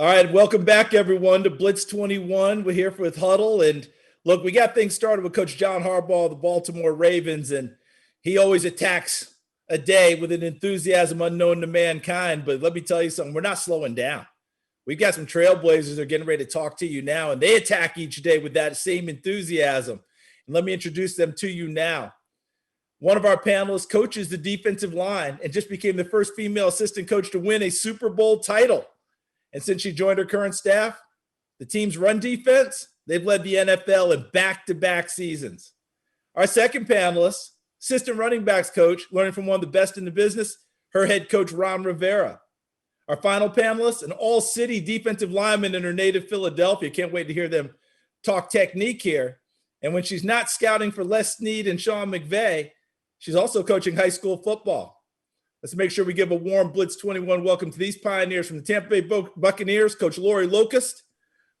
All right, welcome back, everyone, to Blitz 21. We're here with Huddle, and look, we got things started with Coach John Harbaugh of the Baltimore Ravens, and he always attacks a day with an enthusiasm unknown to mankind. But let me tell you something, we're not slowing down. We've got some trailblazers that are getting ready to talk to you now, and they attack each day with that same enthusiasm. And let me introduce them to you now. One of our panelists coaches the defensive line and just became the first female assistant coach to win a Super Bowl title. And since she joined her current staff, the team's run defense, they've led the NFL in back-to-back seasons. Our second panelist, assistant running backs coach, learning from one of the best in the business, her head coach, Ron Rivera. Our final panelist, an all-city defensive lineman in her native Philadelphia. Can't wait to hear them talk technique here. And when she's not scouting for Les Snead and Sean McVay, she's also coaching high school football. Let's make sure we give a warm Blitz 21 welcome to these pioneers. From the Tampa Bay Buccaneers, Coach Lori Locust.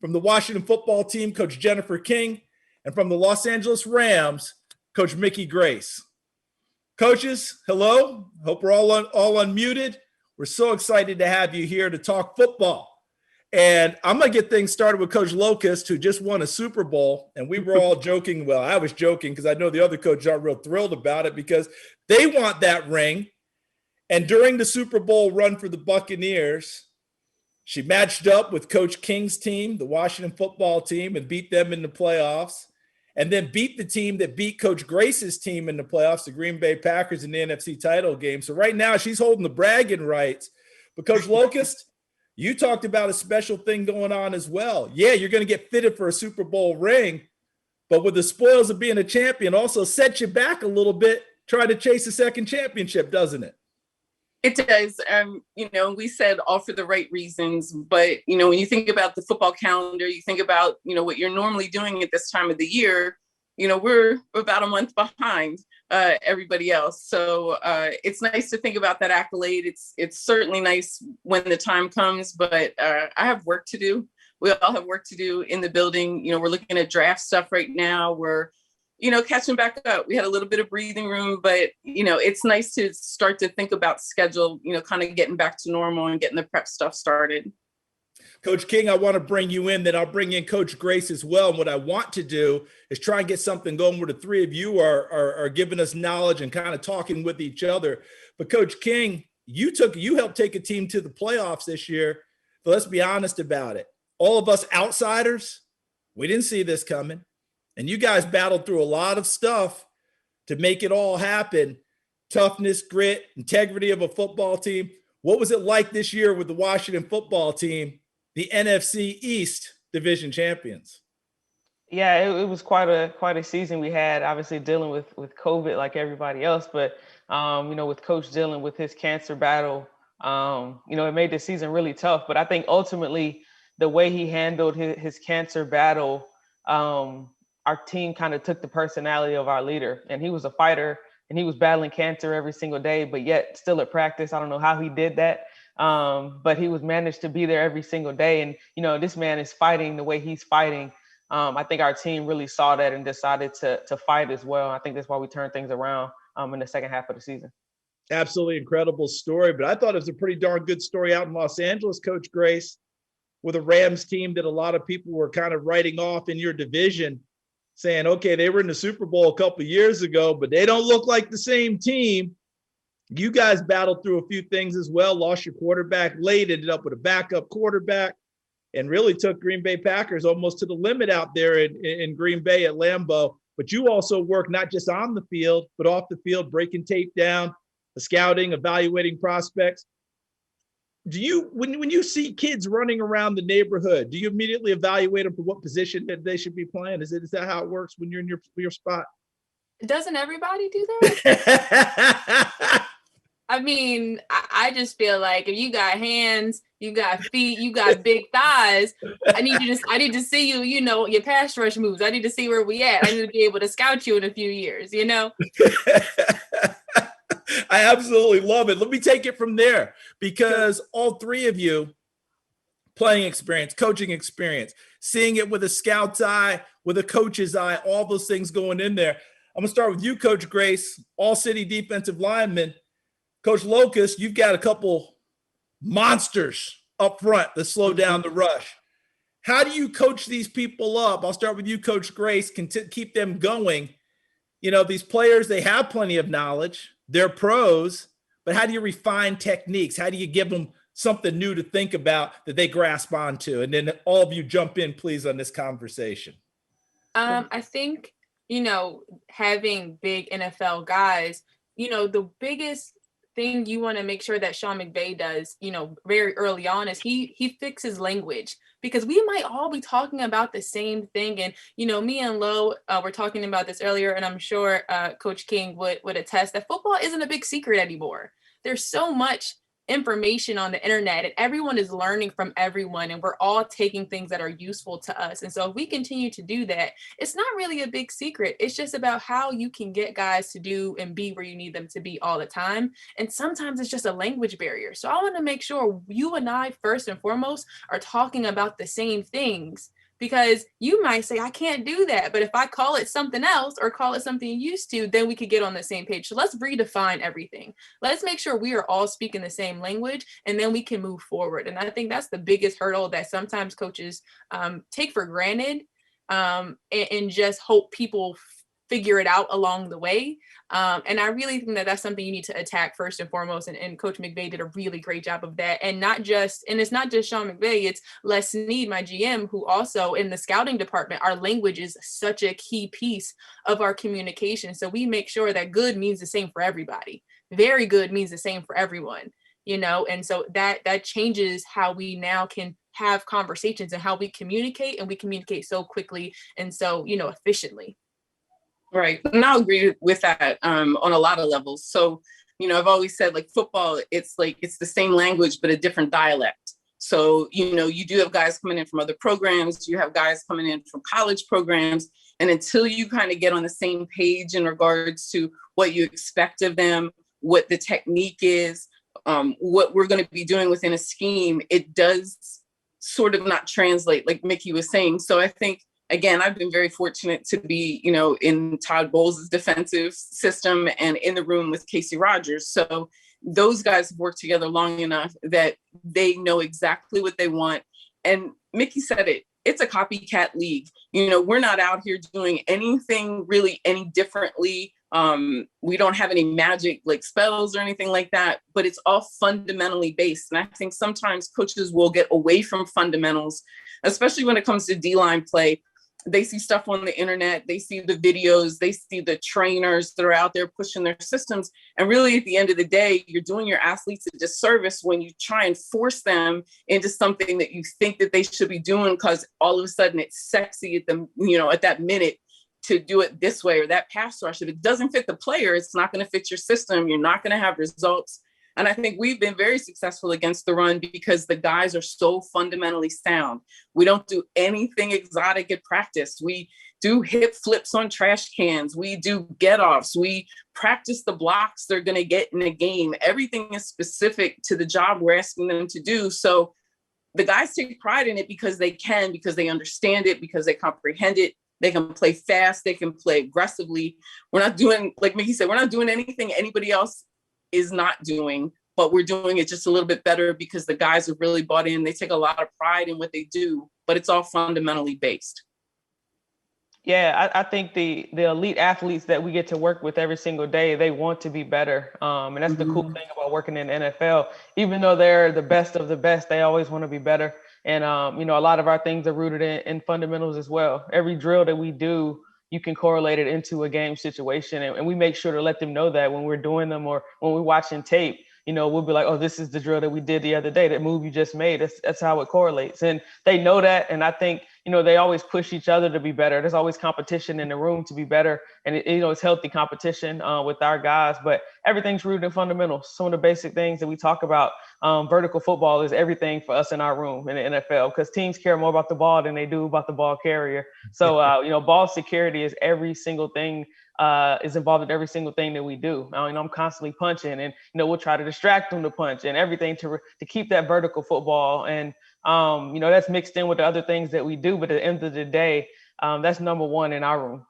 From the Washington football team, Coach Jennifer King. And from the Los Angeles Rams, Coach Mickey Grace. Coaches, hello. Hope we're all unmuted. We're so excited to have you here to talk football. And I'm going to get things started with Coach Locust, who just won a Super Bowl. And we were all joking. Well, I was joking because I know the other coaches aren't real thrilled about it because they want that ring. And during the Super Bowl run for the Buccaneers, she matched up with Coach King's team, the Washington football team, and beat them in the playoffs, and then beat the team that beat Coach Grace's team in the playoffs, the Green Bay Packers, in the NFC title game. So right now she's holding the bragging rights. But Coach Locust, you talked about a special thing going on as well. Yeah, you're going to get fitted for a Super Bowl ring, but with the spoils of being a champion also sets you back a little bit, try to chase a second championship, doesn't it? It does. We said all for the right reasons, but, when you think about the football calendar, you think about, what you're normally doing at this time of the year, we're about a month behind everybody else. So it's nice to think about that accolade. It's certainly nice when the time comes, but I have work to do. We all have work to do in the building. We're looking at draft stuff right now. We're catching back up. We had a little bit of breathing room, but, it's nice to start to think about schedule, kind of getting back to normal and getting the prep stuff started. Coach King, I want to bring you in, then I'll bring in Coach Grace as well. And what I want to do is try and get something going where the three of you are giving us knowledge and kind of talking with each other. But Coach King, you helped take a team to the playoffs this year. But let's be honest about it. All of us outsiders, we didn't see this coming. And you guys battled through a lot of stuff to make it all happen. Toughness, grit, integrity of a football team. What was it like this year with the Washington football team, the NFC East division champions? Yeah, it was quite a season we had, obviously dealing with COVID like everybody else. But, with Coach dealing with his cancer battle, it made the season really tough. But I think ultimately the way he handled his cancer battle, our team kind of took the personality of our leader, and he was a fighter and he was battling cancer every single day, but yet still at practice. I don't know how he did that. But he was managed to be there every single day. And, this man is fighting the way he's fighting. I think our team really saw that and decided to fight as well. I think that's why we turned things around in the second half of the season. Absolutely incredible story. But I thought it was a pretty darn good story out in Los Angeles, Coach Grace, with a Rams team that a lot of people were kind of writing off in your division, saying, okay, they were in the Super Bowl a couple of years ago, but they don't look like the same team. You guys battled through a few things as well, lost your quarterback late, ended up with a backup quarterback, and really took Green Bay Packers almost to the limit out there in Green Bay at Lambeau. But you also work not just on the field, but off the field, breaking tape down, scouting, evaluating prospects. Do you, when you see kids running around the neighborhood, do you immediately evaluate them for what position that they should be playing? Is that how it works when you're in your spot? Doesn't everybody do that? I mean, I just feel like if you got hands, you got feet, you got big thighs, I need to see you, your pass rush moves. I need to see where we at. I need to be able to scout you in a few years, I absolutely love it. Let me take it from there, because all three of you, playing experience, coaching experience, seeing it with a scout's eye, with a coach's eye, all those things going in there. I'm going to start with you, Coach Grace, all-city defensive lineman. Coach Locust, you've got a couple monsters up front to slow down the rush. How do you coach these people up? I'll start with you, Coach Grace, keep them going. You know, these players, they have plenty of knowledge. They're pros, but how do you refine techniques? How do you give them something new to think about that they grasp onto? And then all of you jump in, please, on this conversation. I think, having big NFL guys, the biggest thing you want to make sure that Sean McVay does, very early on is he fixes language, because we might all be talking about the same thing. And, me and Lo were talking about this earlier, and I'm sure Coach King would attest that football isn't a big secret anymore. There's so much information on the internet, and everyone is learning from everyone, and we're all taking things that are useful to us. And so if we continue to do that, it's not really a big secret. It's just about how you can get guys to do and be where you need them to be all the time. And sometimes it's just a language barrier. So I want to make sure you and I, first and foremost, are talking about the same things, because you might say, I can't do that. But if I call it something else or call it something you used to, then we could get on the same page. So let's redefine everything. Let's make sure we are all speaking the same language, and then we can move forward. And I think that's the biggest hurdle that sometimes coaches take for granted, and just hope people figure it out along the way. And I really think that that's something you need to attack first and foremost. And Coach McVay did a really great job of that. And it's not just Sean McVay, it's Les Snead, my GM, who also in the scouting department, our language is such a key piece of our communication. So we make sure that good means the same for everybody. Very good means the same for everyone, and so that changes how we now can have conversations and how we communicate, and we communicate so quickly and so, efficiently. Right. And I'll agree with that on a lot of levels. So, I've always said, like, football, it's the same language, but a different dialect. So, you do have guys coming in from other programs, you have guys coming in from college programs. And until you kind of get on the same page in regards to what you expect of them, what the technique is, what we're going to be doing within a scheme, it does sort of not translate, like Mickey was saying. So I think, again, I've been very fortunate to be, in Todd Bowles' defensive system and in the room with Casey Rogers. So those guys have worked together long enough that they know exactly what they want. And Mickey said it, it's a copycat league. We're not out here doing anything really any differently. We don't have any magic like spells or anything like that, but it's all fundamentally based. And I think sometimes coaches will get away from fundamentals, especially when it comes to D-line play. They see stuff on the internet, they see the videos, they see the trainers that are out there pushing their systems. And really, at the end of the day, you're doing your athletes a disservice when you try and force them into something that you think that they should be doing, because all of a sudden it's sexy at them, at that minute to do it this way or that pass rush. If it doesn't fit the player, it's not going to fit your system. You're not going to have results. And I think we've been very successful against the run because the guys are so fundamentally sound. We don't do anything exotic at practice. We do hip flips on trash cans. We do get-offs. We practice the blocks they're going to get in a game. Everything is specific to the job we're asking them to do. So the guys take pride in it because they understand it, because they comprehend it. They can play fast. They can play aggressively. We're not doing, like Mickey said, we're not doing anything anybody else is not doing, but we're doing it just a little bit better because the guys have really bought in. They take a lot of pride in what they do, but it's all fundamentally based. Yeah, I think the elite athletes that we get to work with every single day, they want to be better. And that's the cool thing about working in the NFL. Even though they're the best of the best, they always want to be better. And, a lot of our things are rooted in fundamentals as well. Every drill that we do, you can correlate it into a game situation. And we make sure to let them know that when we're doing them or when we're watching tape, we'll be like, oh, this is the drill that we did the other day, that move you just made. That's how it correlates. And they know that. And I think, they always push each other to be better. There's always competition in the room to be better. And, it's healthy competition with our guys, but everything's rooted in fundamentals. Some of the basic things that we talk about, vertical football is everything for us in our room in the NFL, because teams care more about the ball than they do about the ball carrier. So, ball security is every single thing, is involved in every single thing that we do. I'm constantly punching, and, we'll try to distract them to punch and everything to keep that vertical football. And, that's mixed in with the other things that we do. But at the end of the day, that's number one in our room.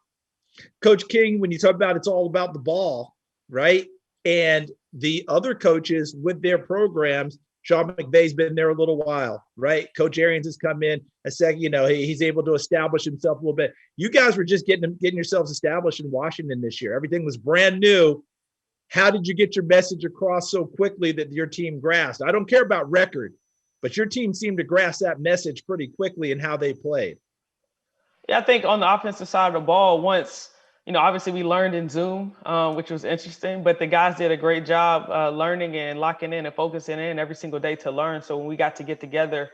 Coach King, when you talk about it's all about the ball, right? And the other coaches with their programs Sean McVay's been there a little while, right? Coach Arians has come in a second, he's able to establish himself a little bit. You guys were just getting yourselves established in Washington this year. Everything was brand new. How did you get your message across so quickly that your team grasped? I don't care about record, but your team seemed to grasp that message pretty quickly in how they played. Yeah, I think on the offensive side of the ball, once, obviously we learned in Zoom, which was interesting, but the guys did a great job learning and locking in and focusing in every single day to learn. So when we got to get together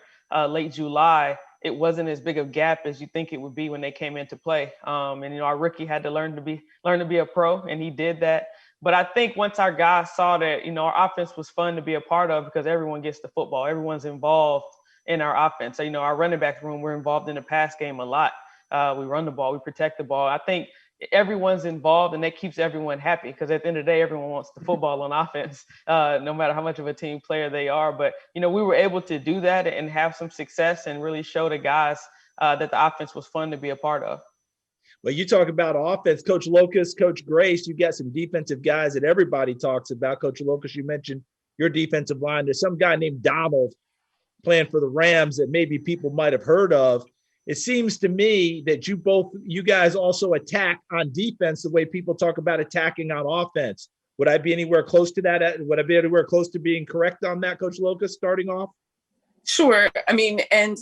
late July, it wasn't as big of a gap as you think it would be when they came into play. And our rookie had to learn to be a pro, and he did that. But I think once our guys saw that, our offense was fun to be a part of because everyone gets the football, everyone's involved in our offense. So, our running back room, we're involved in the pass game a lot. We run the ball, we protect the ball. I think everyone's involved, and that keeps everyone happy because at the end of the day, everyone wants the football on offense, no matter how much of a team player they are. But, we were able to do that and have some success and really show the guys that the offense was fun to be a part of. Well, you talk about offense, Coach Locust, Coach Grace, you got some defensive guys that everybody talks about. Coach Locust, you mentioned your defensive line. There's some guy named Donald playing for the Rams that maybe people might have heard of. It seems to me that you guys also attack on defense the way people talk about attacking on offense. Would I be anywhere close to that? Would I be anywhere close to being correct on that, Coach Locust, starting off? Sure. I mean, and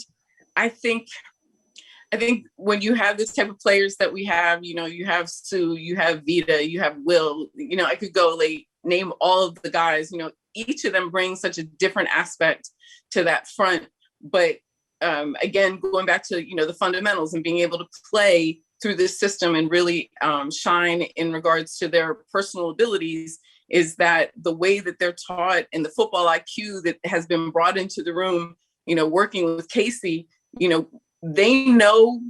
I think when you have this type of players that we have, you have Sue, you have Vita, you have Will, I could go name all of the guys, each of them brings such a different aspect to that front. But again, going back to, the fundamentals and being able to play through this system and really shine in regards to their personal abilities is that the way that they're taught and the football IQ that has been brought into the room, working with Casey, they know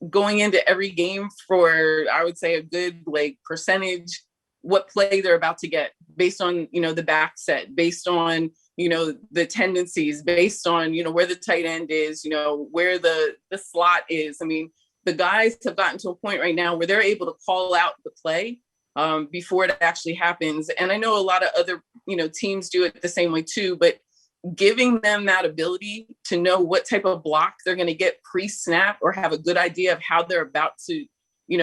going into every game for, I would say, a good percentage, what play they're about to get based on, the back set, based on, the tendencies, based on, where the tight end is, where the slot is. I mean, the guys have gotten to a point right now where they're able to call out the play before it actually happens. And I know a lot of other, teams do it the same way too, but giving them that ability to know what type of block they're going to get pre-snap or have a good idea of how they're about to,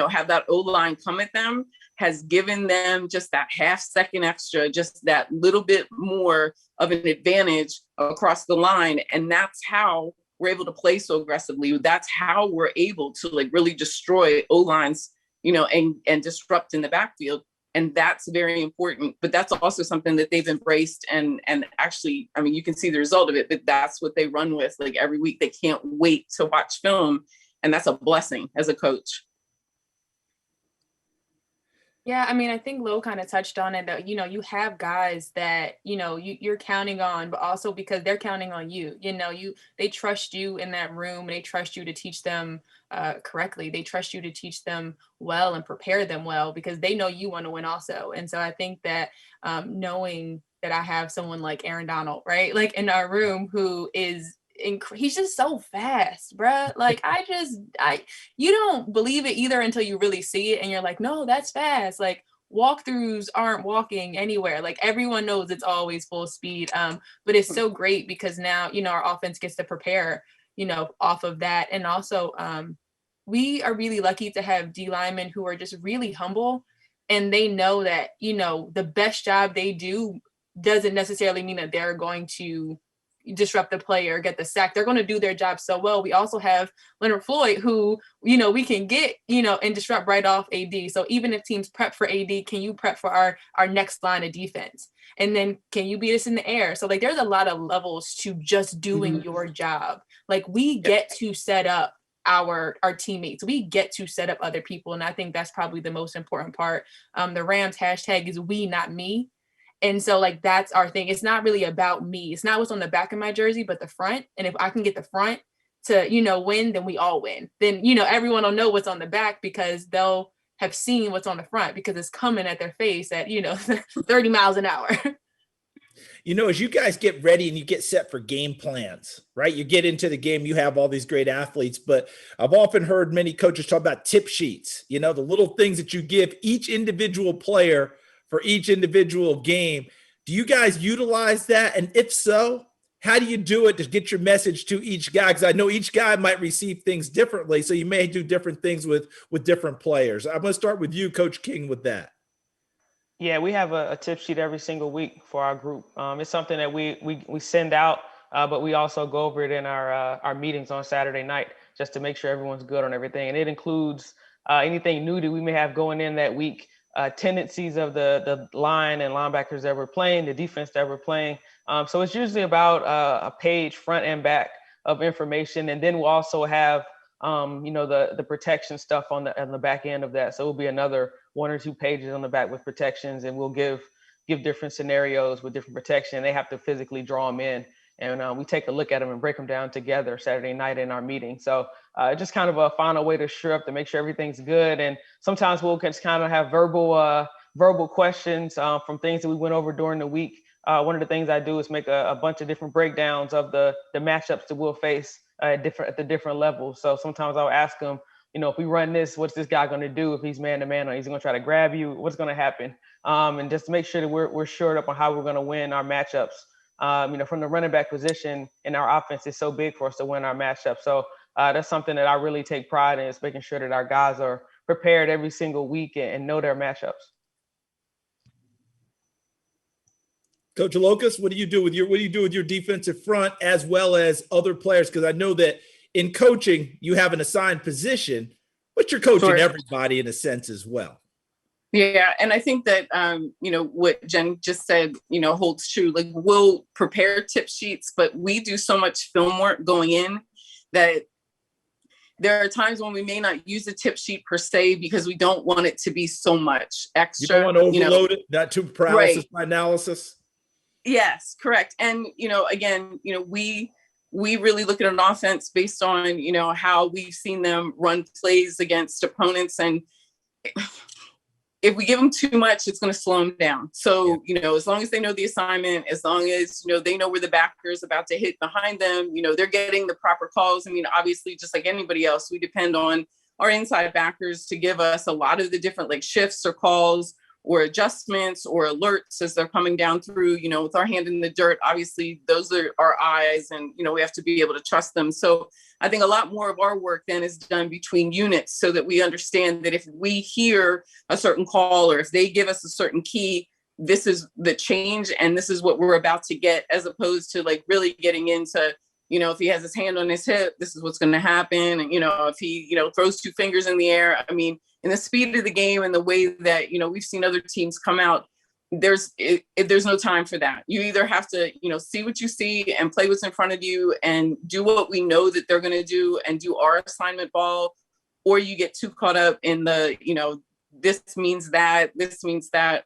have that O-line come at them has given them just that half second extra, just that little bit more of an advantage across the line. And that's how we're able to play so aggressively. That's how we're able to really destroy O-lines, and disrupt in the backfield. And that's very important, but that's also something that they've embraced. And actually, I mean, you can see the result of it, but that's what they run with every week. They can't wait to watch film. And that's a blessing as a coach. Yeah, I mean, I think Lo kind of touched on it that, you have guys that, you're counting on, but also because they're counting on you, they trust you in that room. They trust you to teach them correctly. They trust you to teach them well and prepare them well because they know you want to win also. And so I think that knowing that I have someone like Aaron Donald, right? In our room who is he's just so fast, bruh. You don't believe it either until you really see it and you're like, no, that's fast. Walkthroughs aren't walking anywhere. Everyone knows it's always full speed. But it's so great because now, our offense gets to prepare, off of that. And also we are really lucky to have D linemen who are just really humble and they know that, the best job they do doesn't necessarily mean that they're going to disrupt the play or get the sack. They're going to do their job so well. We also have Leonard Floyd who, we can get, and disrupt right off AD. So even if teams prep for AD, can you prep for our next line of defense? And then can you beat us in the air? So there's a lot of levels to just doing your job. We get to set up our teammates. We get to set up other people. And I think that's probably the most important part. The Rams hashtag is we, not me. And so that's our thing. It's not really about me. It's not what's on the back of my jersey, but the front. And if I can get the front to, win, then we all win. Then, everyone will know what's on the back because they'll have seen what's on the front because it's coming at their face at, 30 miles an hour. As you guys get ready and you get set for game plans, right? You get into the game, you have all these great athletes, but I've often heard many coaches talk about tip sheets, the little things that you give each individual player for each individual game. Do you guys utilize that? And if so, how do you do it to get your message to each guy? Because I know each guy might receive things differently, so you may do different things with different players. I'm going to start with you, Coach King, with that. Yeah, we have a tip sheet every single week for our group. It's something that we send out, but we also go over it in our meetings on Saturday night just to make sure everyone's good on everything. And it includes anything new that we may have going in that week, tendencies of the line and linebackers that we're playing, the defense that we're playing. So it's usually about a page front and back of information. And then we'll also have the protection stuff on the back end of that. So it'll be another 1 or 2 pages on the back with protections, and we'll give different scenarios with different protection. They have to physically draw them in, and we take a look at them and break them down together Saturday night in our meeting. So just kind of a final way to sure up to make sure everything's good. And sometimes we'll just kind of have verbal questions from things that we went over during the week. One of the things I do is make a bunch of different breakdowns of the matchups that we'll face at the different levels. So sometimes I'll ask them, if we run this, what's this guy going to do if he's man to man, or he's going to try to grab you? What's going to happen? And just to make sure that we're shored up on how we're going to win our matchups. From the running back position in our offense is so big for us to win our matchup. So that's something that I really take pride in, is making sure that our guys are prepared every single week and know their matchups. Coach Locust, what do you do with your defensive front as well as other players? Because I know that in coaching, you have an assigned position, but you're coaching everybody in a sense as well. Yeah. And I think that, what Jen just said, holds true. Like, we'll prepare tip sheets, but we do so much film work going in that there are times when we may not use a tip sheet per se because we don't want it to be so much extra. You don't want to overload it, not too paralysis by analysis. Yes, correct. And, again, we really look at an offense based on, how we've seen them run plays against opponents. And if we give them too much, it's going to slow them down. So, as long as they know the assignment, as long as, they know where the backer is about to hit behind them, they're getting the proper calls. I mean, obviously, just like anybody else, we depend on our inside backers to give us a lot of the different shifts or calls or adjustments or alerts as they're coming down through, with our hand in the dirt. Obviously, those are our eyes, and, we have to be able to trust them. So I think a lot more of our work then is done between units so that we understand that if we hear a certain call or if they give us a certain key, this is the change and this is what we're about to get, as opposed to really getting into, if he has his hand on his hip, this is what's going to happen. And, if he, throws 2 fingers in the air, I mean, in the speed of the game and the way that, we've seen other teams come out, there's no time for that. You either have to, see what you see and play what's in front of you and do what we know that they're going to do and do our assignment ball, or you get too caught up in the, this means that.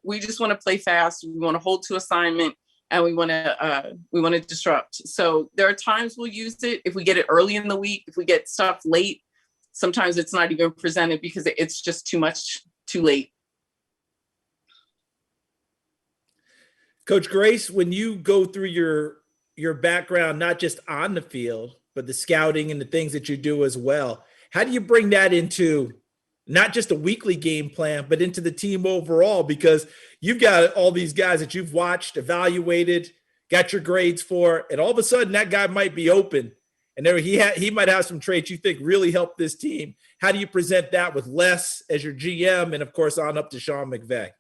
We just want to play fast. We want to hold to assignment, and we want to disrupt. So there are times we'll use it if we get it early in the week. If we get stuff late, sometimes it's not even presented because it's just too much, too late. Coach Grace, when you go through your background, not just on the field, but the scouting and the things that you do as well, how do you bring that into not just a weekly game plan, but into the team overall? Because you've got all these guys that you've watched, evaluated, got your grades for, and all of a sudden that guy might be open. And there he might have some traits you think really help this team. How do you present that with Les as your GM and, of course, on up to Sean McVay?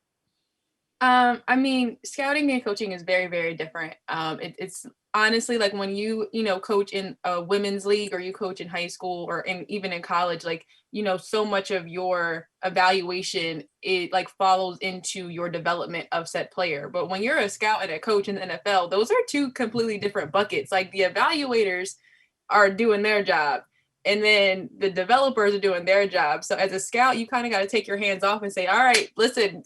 I mean, scouting and coaching is very, very different. It's honestly like when you coach in a women's league or you coach in high school or even in college, so much of your evaluation, it follows into your development of said player. But when you're a scout and a coach in the NFL, those are 2 completely different buckets. The evaluators are doing their job, and then the developers are doing their job. So as a scout, you kind of got to take your hands off and say, all right, listen,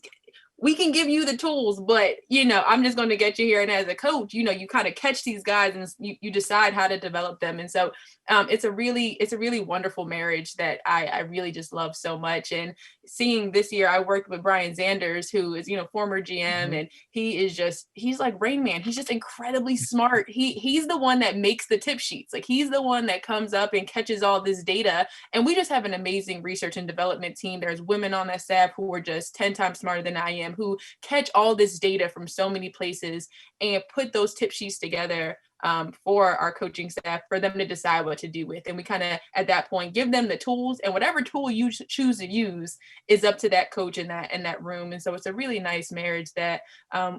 we can give you the tools, but, I'm just going to get you here. And as a coach, you kind of catch these guys and you decide how to develop them. And so it's a really wonderful marriage that I really just love so much. And seeing this year, I worked with Brian Zanders, who is, former GM, and he's like Rain Man. He's just incredibly smart. He's the one that makes the tip sheets. He's the one that comes up and catches all this data. And we just have an amazing research and development team. There's women on that staff who are just 10 times smarter than I am, who catch all this data from so many places and put those tip sheets together for our coaching staff for them to decide what to do with. And we kind of, at that point, give them the tools, and whatever tool you choose to use is up to that coach in that room. And so it's a really nice marriage that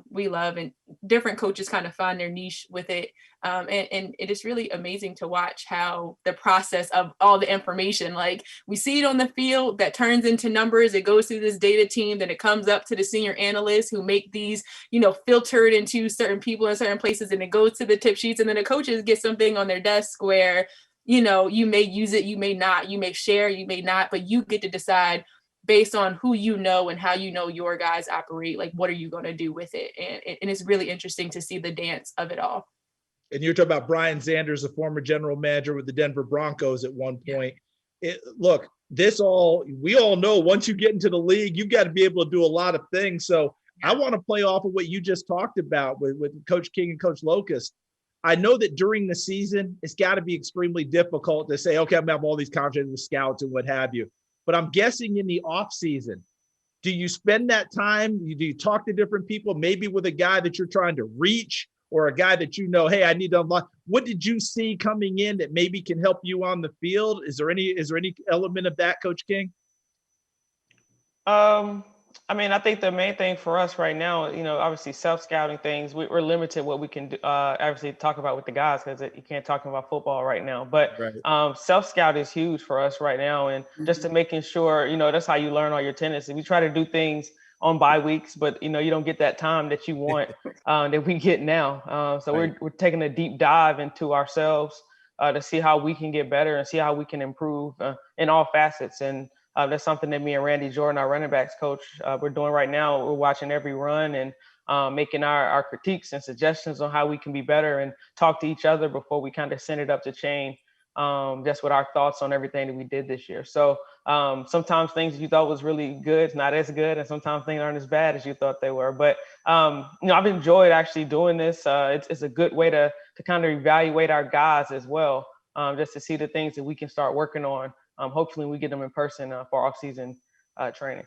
we love, and different coaches kind of find their niche with it. And it is really amazing to watch how the process of all the information, like we see it on the field, that turns into numbers, it goes through this data team, then it comes up to the senior analysts who make these, filtered into certain people in certain places, and it goes to the tip sheets, and then the coaches get something on their desk where, you may use it, you may not, you may share, you may not, but you get to decide based on who you know and how your guys operate, like what are you going to do with it? And it's really interesting to see the dance of it all. And you're talking about Brian Sanders, the former general manager with the Denver Broncos at one point. Look, we all know once you get into the league, you've got to be able to do a lot of things. So I want to play off of what you just talked about with Coach King and Coach Locust. I know that during the season, it's got to be extremely difficult to say, okay, I'm going to have all these conversations with scouts and what have you. But I'm guessing in the off season, do you spend that time? Do you talk to different people, maybe with a guy that you're trying to reach, or a guy that hey, I need to unlock? What did you see coming in that maybe can help you on the field? Is there any element of that, Coach King? I think the main thing for us right now, obviously self-scouting things, we're limited what we can do, obviously talk about with the guys, because you can't talk about football right now. But right. Self-scout is huge for us right now. And just to making sure, that's how you learn all your tendencies. We try to do things on bye weeks, but you don't get that time that you want that we get now. So right. we're taking a deep dive into ourselves to see how we can get better and see how we can improve in all facets. And that's something that me and Randy Jordan, our running backs coach, we're doing right now. We're watching every run and making our critiques and suggestions on how we can be better, and talk to each other before we kind of send it up the chain, just with our thoughts on everything that we did this year. So sometimes things you thought was really good, not as good, and sometimes things aren't as bad as you thought they were. But I've enjoyed actually doing this. It's a good way to kind of evaluate our guys as well, just to see the things that we can start working on. Hopefully we get them in person for off-season training.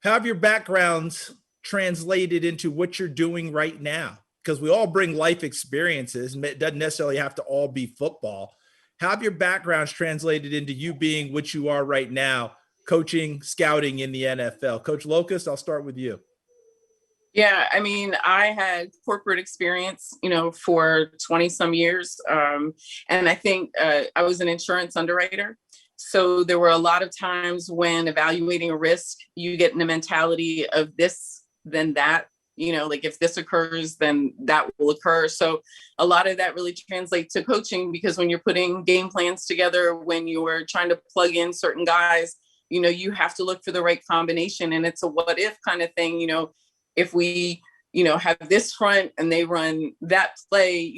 How have your backgrounds translated into what you're doing right now? Because we all bring life experiences, and it doesn't necessarily have to all be football. How have your backgrounds translated into you being what you are right now, coaching, scouting in the NFL? Coach Locust, I'll start with you. Yeah, I had corporate experience, for 20 some years. And I think I was an insurance underwriter. So there were a lot of times when evaluating a risk, you get in the mentality of this, then that, like if this occurs, then that will occur. So a lot of that really translates to coaching, because when you're putting game plans together, when you're trying to plug in certain guys, you have to look for the right combination. And it's a what if kind of thing, if we, have this front and they run that play,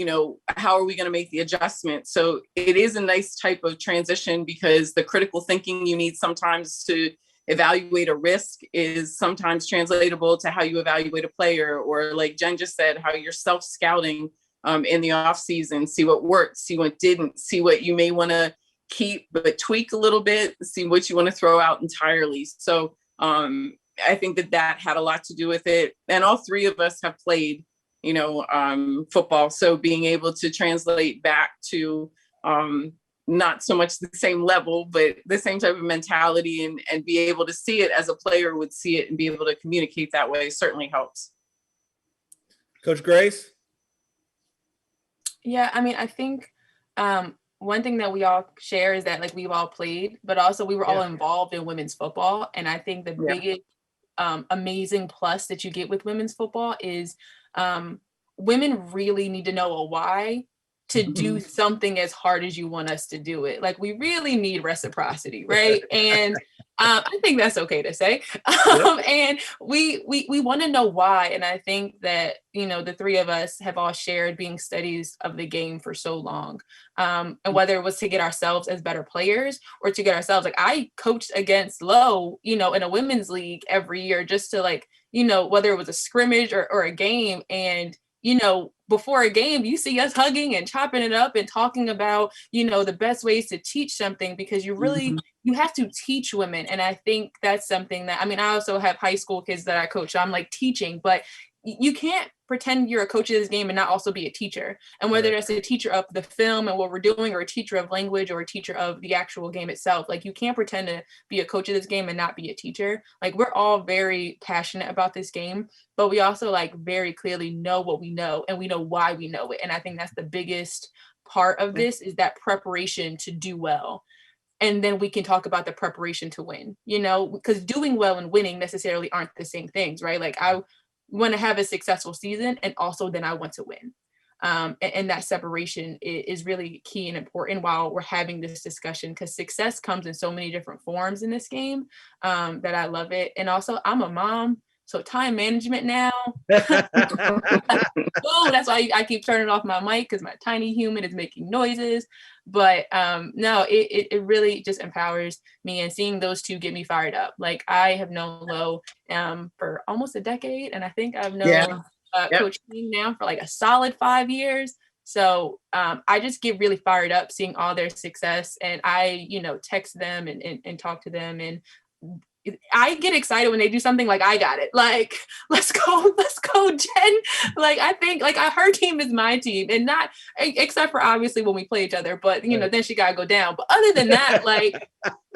how are we going to make the adjustment? So it is a nice type of transition, because the critical thinking you need sometimes to evaluate a risk is sometimes translatable to how you evaluate a player, or like Jen just said, how you're self-scouting in the off season, see what worked, see what didn't, see what you may want to keep, but tweak a little bit, see what you want to throw out entirely. So, I think that had a lot to do with it. And all three of us have played, football. So being able to translate back to not so much the same level, but the same type of mentality, and be able to see it as a player would see it and be able to communicate that way certainly helps. Coach Grace? Yeah, I think one thing that we all share is that like we've all played, but also we were all involved in women's football. And I think the biggest amazing plus that you get with women's football is women really need to know a why to do something as hard as you want us to do it. Like we really need reciprocity, right? And I think that's okay to say. And we want to know why. And I think that, the three of us have all shared being studies of the game for so long. And whether it was to get ourselves as better players or to get ourselves, like I coached against Low, in a women's league every year just to whether it was a scrimmage or a game. And, before a game, you see us hugging and chopping it up and talking about, the best ways to teach something, because you really, you have to teach women. And I think that's something that, I also have high school kids that I coach, so I'm like teaching, but you can't pretend you're a coach of this game and not also be a teacher. And whether that's a teacher of the film and what we're doing, or a teacher of language, or a teacher of the actual game itself, like you can't pretend to be a coach of this game and not be a teacher. Like we're all very passionate about this game, but we also like very clearly know what we know, and we know why we know it. And I think that's the biggest part of this, is that preparation to do well. And then we can talk about the preparation to win, you know, because doing well and winning necessarily aren't the same things, right? Like I want to have a successful season, and also then I want to win. And that separation is really key and important while we're having this discussion, because success comes in so many different forms in this game, that I love it. And also I'm a mom, so time management now. Oh, that's why I keep turning off my mic, because my tiny human is making noises. But no, it really just empowers me, and seeing those two get me fired up. Like I have known Lo for almost a decade, and I think I've known Coach King now for like a solid 5 years. So I just get really fired up seeing all their success, and I, you know, text them and talk to them, and I get excited when they do something like I got it. Like, let's go, Jen. Like, I think like her team is my team, and not except for obviously when we play each other, but you know, then she got to go down. But other than that, like,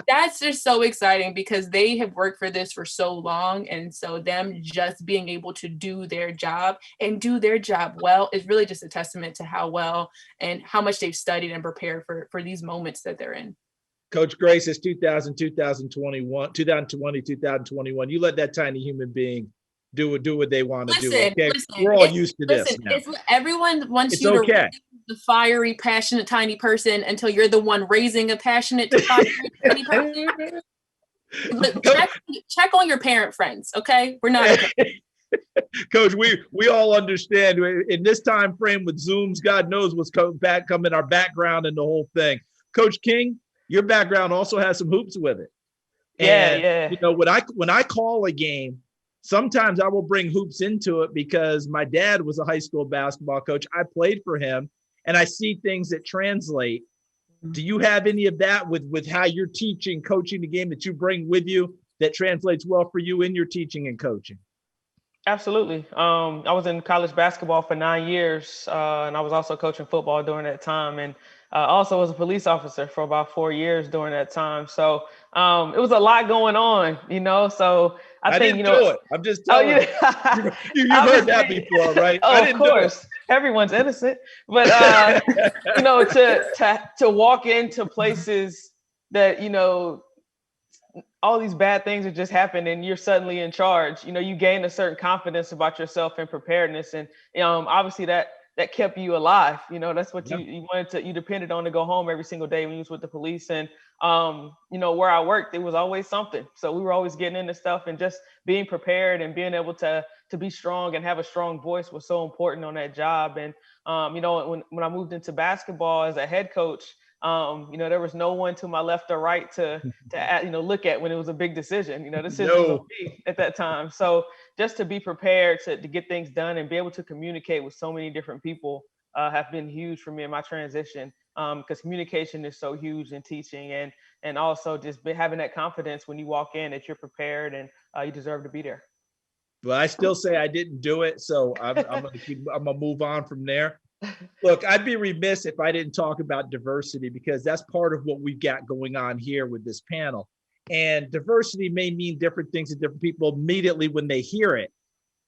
that's just so exciting, because they have worked for this for so long. And so them just being able to do their job and do their job well is really just a testament to how well and how much they've studied and prepared for these moments that they're in. Coach Grace is 2020, 2021. You let that tiny human being do what they want to do. Okay? We're all used to this now. Everyone wants you to raise the fiery, passionate, tiny person until you're the one raising a passionate, fiery, tiny person. Check on your parent friends, okay? We're not okay. Coach, we all understand in this time frame with Zooms, God knows what's coming our background and the whole thing. Coach King, your background also has some hoops with it. And, you know, when I call a game, sometimes I will bring hoops into it, because my dad was a high school basketball coach. I played for him, and I see things that translate. Do you have any of that with how you're teaching, coaching the game, that you bring with you that translates well for you in your teaching and coaching? Absolutely. I was in college basketball for 9 years, and I was also coaching football during that time, and also was a police officer for about 4 years during that time. So it was a lot going on, you know. So I think, didn't do it. I'm just telling you. You've heard that before, right? Oh, of course. Everyone's innocent. But, you know, to walk into places that, you know, all these bad things have just happened and you're suddenly in charge, you know, you gain a certain confidence about yourself and preparedness. And obviously that kept you alive. You know, that's what you depended on to go home every single day when you was with the police. And, you know, where I worked, it was always something. So we were always getting into stuff, and just being prepared and being able to be strong and have a strong voice was so important on that job. And, you know, when I moved into basketball as a head coach, you know, there was no one to my left or right to you know, look at when it was a big decision. You know, the decision was on me at that time. So just to be prepared to get things done and be able to communicate with so many different people have been huge for me in my transition, because communication is so huge in teaching, and also just having that confidence when you walk in that you're prepared and you deserve to be there. Well, I still say I didn't do it, so I'm gonna move on from there. Look, I'd be remiss if I didn't talk about diversity, because that's part of what we've got going on here with this panel. And diversity may mean different things to different people immediately when they hear it.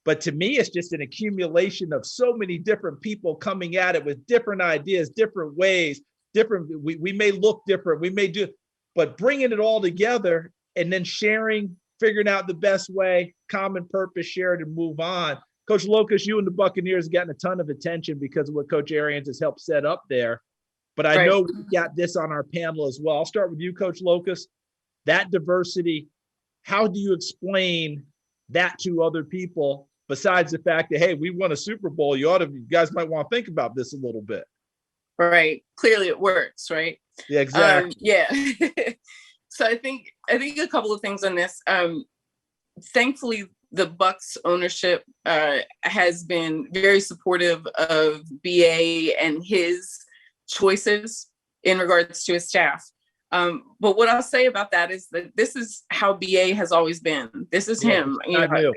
But to me, it's just an accumulation of so many different people coming at it with different ideas, different ways, we may look different, we may do, but bringing it all together and then sharing, figuring out the best way, common purpose, share it and move on. Coach Locust, you and the Buccaneers have gotten a ton of attention because of what Coach Arians has helped set up there. But I know we've got this on our panel as well. I'll start with you, Coach Locust. That diversity, how do you explain that to other people, besides the fact that, hey, we won a Super Bowl, you guys might want to think about this a little bit. Right. Clearly it works, right? Yeah, exactly. So I think a couple of things on this. Thankfully, the Bucs ownership has been very supportive of BA and his choices in regards to his staff. But what I'll say about that is that this is how BA has always been. This is him. You know,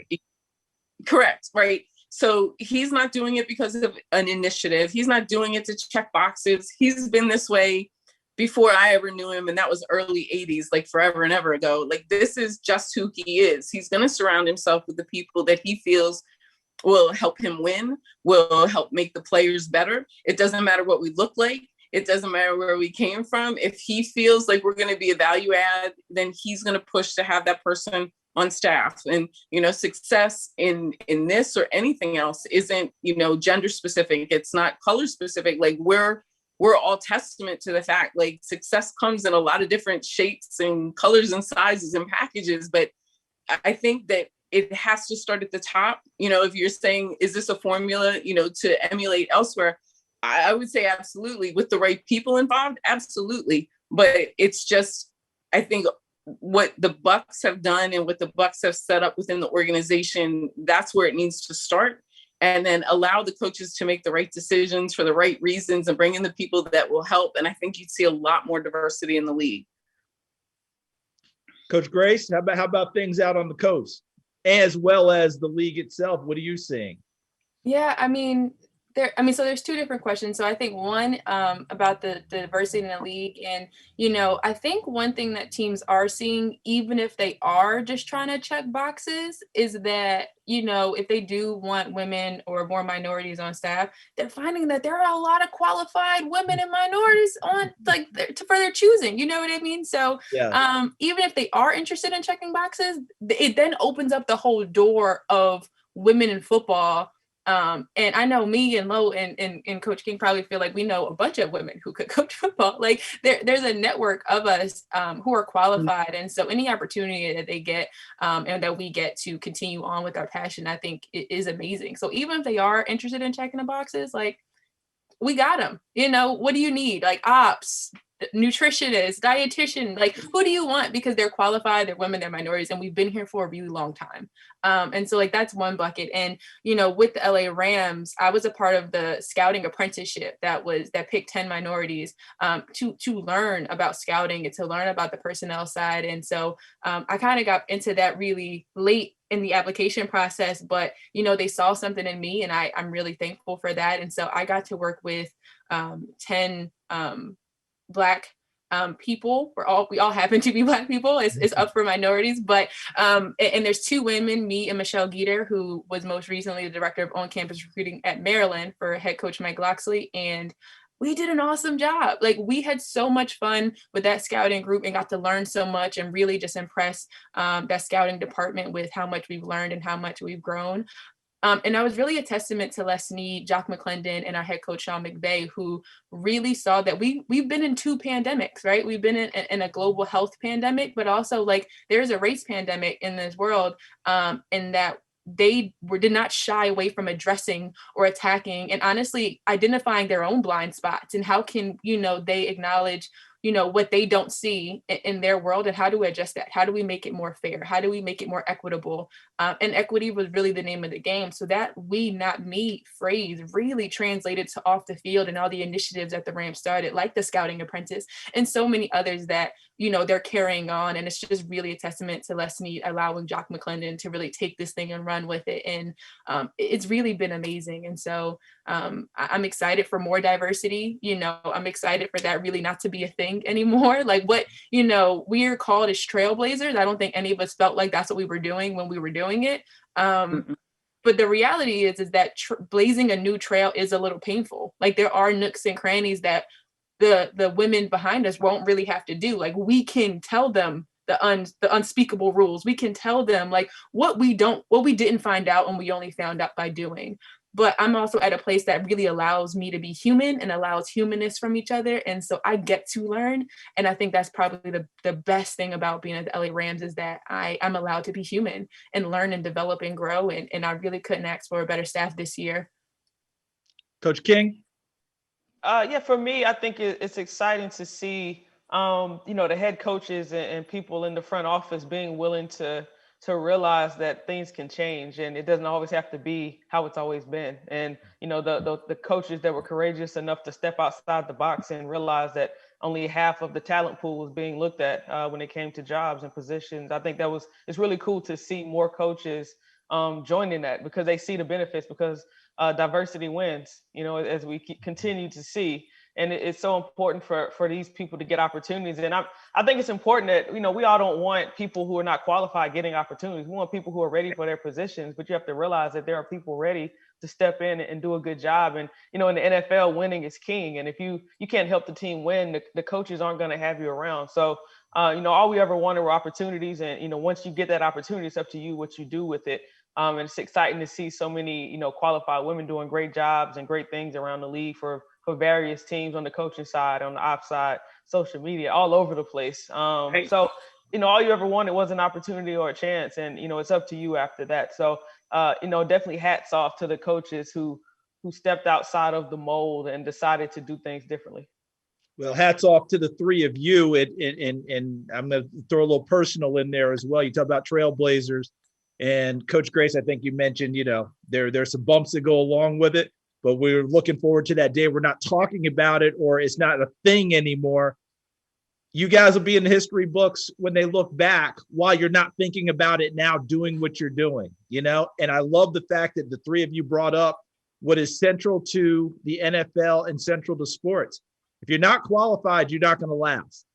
correct, right? So he's not doing it because of an initiative. He's not doing it to check boxes. He's been this way before I ever knew him. And that was early 80s, like forever and ever ago. Like, this is just who he is. He's going to surround himself with the people that he feels will help him win, will help make the players better. It doesn't matter what we look like. It doesn't matter where we came from. If he feels like we're going to be a value add, then he's going to push to have that person on staff. And, success in this or anything else isn't, gender specific. It's not color specific. Like, we're all testament to the fact, like, success comes in a lot of different shapes and colors and sizes and packages. But I think that it has to start at the top. If you're saying, is this a formula, to emulate elsewhere? I would say absolutely. With the right people involved, absolutely. But it's just, I think what the Bucs have done and what the Bucs have set up within the organization, that's where it needs to start. And then allow the coaches to make the right decisions for the right reasons and bring in the people that will help. And I think you'd see a lot more diversity in the league. Coach Grace, how about things out on the coast, as well as the league itself? What are you seeing? Yeah, so there's two different questions. So I think one, about the diversity in the league. And, I think one thing that teams are seeing, even if they are just trying to check boxes, is that, if they do want women or more minorities on staff, they're finding that there are a lot of qualified women and minorities on, like, for their choosing, you know what I mean? So Yeah. Even if they are interested in checking boxes, it then opens up the whole door of women in football. And I know me and Lo and Coach King probably feel like we know a bunch of women who could coach football. Like, there's a network of us who are qualified. And so any opportunity that they get and that we get to continue on with our passion, I think it is amazing. So even if they are interested in checking the boxes, like, we got them. What do you need? Like, ops, nutritionist, dietitian, like, who do you want? Because they're qualified, they're women, they're minorities, and we've been here for a really long time. And so, like, that's one bucket. And, with the LA Rams, I was a part of the scouting apprenticeship that picked 10 minorities to learn about scouting and to learn about the personnel side. And so I kind of got into that really late in the application process, but, they saw something in me, and I'm really thankful for that. And so I got to work with 10 Black people. We all happen to be Black people. It's up for minorities, but and there's two women, me and Michelle Geter, who was most recently the director of on-campus recruiting at Maryland for head coach Mike Loxley, and we did an awesome job. Like, we had so much fun with that scouting group and got to learn so much and really just impress that scouting department with how much we've learned and how much we've grown. And I was really a testament to Les Snead, Jock McClendon, and our head coach, Sean McVay, who really saw that we've been in two pandemics, right? We've been in a global health pandemic, but also, like, there's a race pandemic in this world, and that they did not shy away from addressing or attacking and honestly identifying their own blind spots. And how can, they acknowledge what they don't see in their world, and how do we adjust that? How do we make it more fair? How do we make it more equitable? And equity was really the name of the game. So that "we, not me" phrase really translated to off the field and all the initiatives that the Rams started, like the Scouting Apprentice and so many others that, they're carrying on. And it's just really a testament to Les Snead allowing Jock McClendon to really take this thing and run with it. And it's really been amazing. And so I'm excited for more diversity. I'm excited for that really not to be a thing anymore. Like, what, we are called as trailblazers. I don't think any of us felt like that's what we were doing when we were doing it. But the reality is that blazing a new trail is a little painful. Like, there are nooks and crannies that the women behind us won't really have to do. Like, we can tell them the unspeakable rules. We can tell them, like, what we didn't find out and we only found out by doing. But I'm also at a place that really allows me to be human and allows humanness from each other. And so I get to learn. And I think that's probably the best thing about being at the LA Rams, is that I'm allowed to be human and learn and develop and grow. And I really couldn't ask for a better staff this year. Coach King? Yeah, for me, I think it's exciting to see, the head coaches and people in the front office being willing to realize that things can change and it doesn't always have to be how it's always been. And, the coaches that were courageous enough to step outside the box and realize that only half of the talent pool was being looked at when it came to jobs and positions. I think it's really cool to see more coaches joining that, because they see the benefits, because diversity wins, as we continue to see. And it's so important for these people to get opportunities. And I think it's important that, we all don't want people who are not qualified getting opportunities. We want people who are ready for their positions, but you have to realize that there are people ready to step in and do a good job. And, in the NFL, winning is king. And if you can't help the team win, the coaches aren't going to have you around. So, all we ever wanted were opportunities. And, once you get that opportunity, it's up to you what you do with it. And it's exciting to see so many, qualified women doing great jobs and great things around the league for various teams on the coaching side, on the ops side, social media, all over the place. Right. So, all you ever wanted was an opportunity or a chance, and, it's up to you after that. So, definitely hats off to the coaches who stepped outside of the mold and decided to do things differently. Well, hats off to the three of you. And I'm going to throw a little personal in there as well. You talk about trailblazers, and Coach Grace, I think you mentioned, there's some bumps that go along with it, but we're looking forward to that day. We're not talking about it, or it's not a thing anymore. You guys will be in the history books when they look back, while you're not thinking about it now, doing what you're doing, And I love the fact that the three of you brought up what is central to the NFL and central to sports. If you're not qualified, you're not going to last.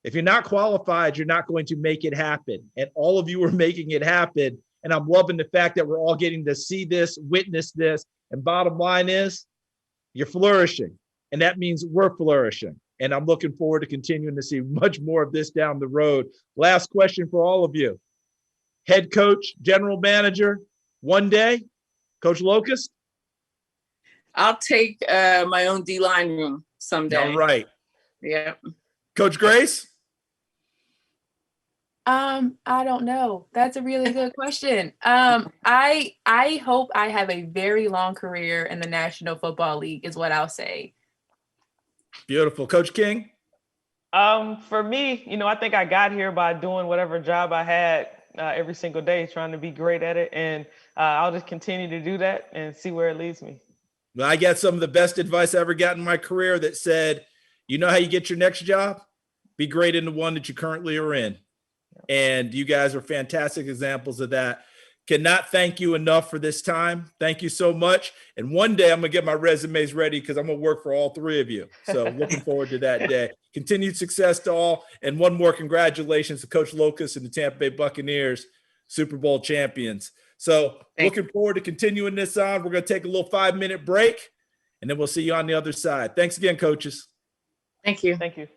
If you're not qualified, you're not going to make it happen. And all of you are making it happen. And I'm loving the fact that we're all getting to see this, witness this. And bottom line is, you're flourishing. And that means we're flourishing. And I'm looking forward to continuing to see much more of this down the road. Last question for all of you. Head coach, general manager, one day, Coach Locust? I'll take my own D-line room someday. All right. Yeah. Coach Grace? I don't know. That's a really good question. I hope I have a very long career in the National Football League is what I'll say. Beautiful. Coach King? For me, I think I got here by doing whatever job I had every single day, trying to be great at it. And I'll just continue to do that and see where it leads me. Well, I got some of the best advice I ever got in my career that said, how you get your next job? Be great in the one that you currently are in. And you guys are fantastic examples of that. Cannot thank you enough for this time. Thank you so much. And one day I'm going to get my resumes ready, because I'm going to work for all three of you. So looking forward to that day. Continued success to all. And one more congratulations to Coach Locust and the Tampa Bay Buccaneers, Super Bowl champions. So looking forward to continuing this on. We're going to take a little 5-minute break, and then we'll see you on the other side. Thanks again, coaches. Thank you. Thank you.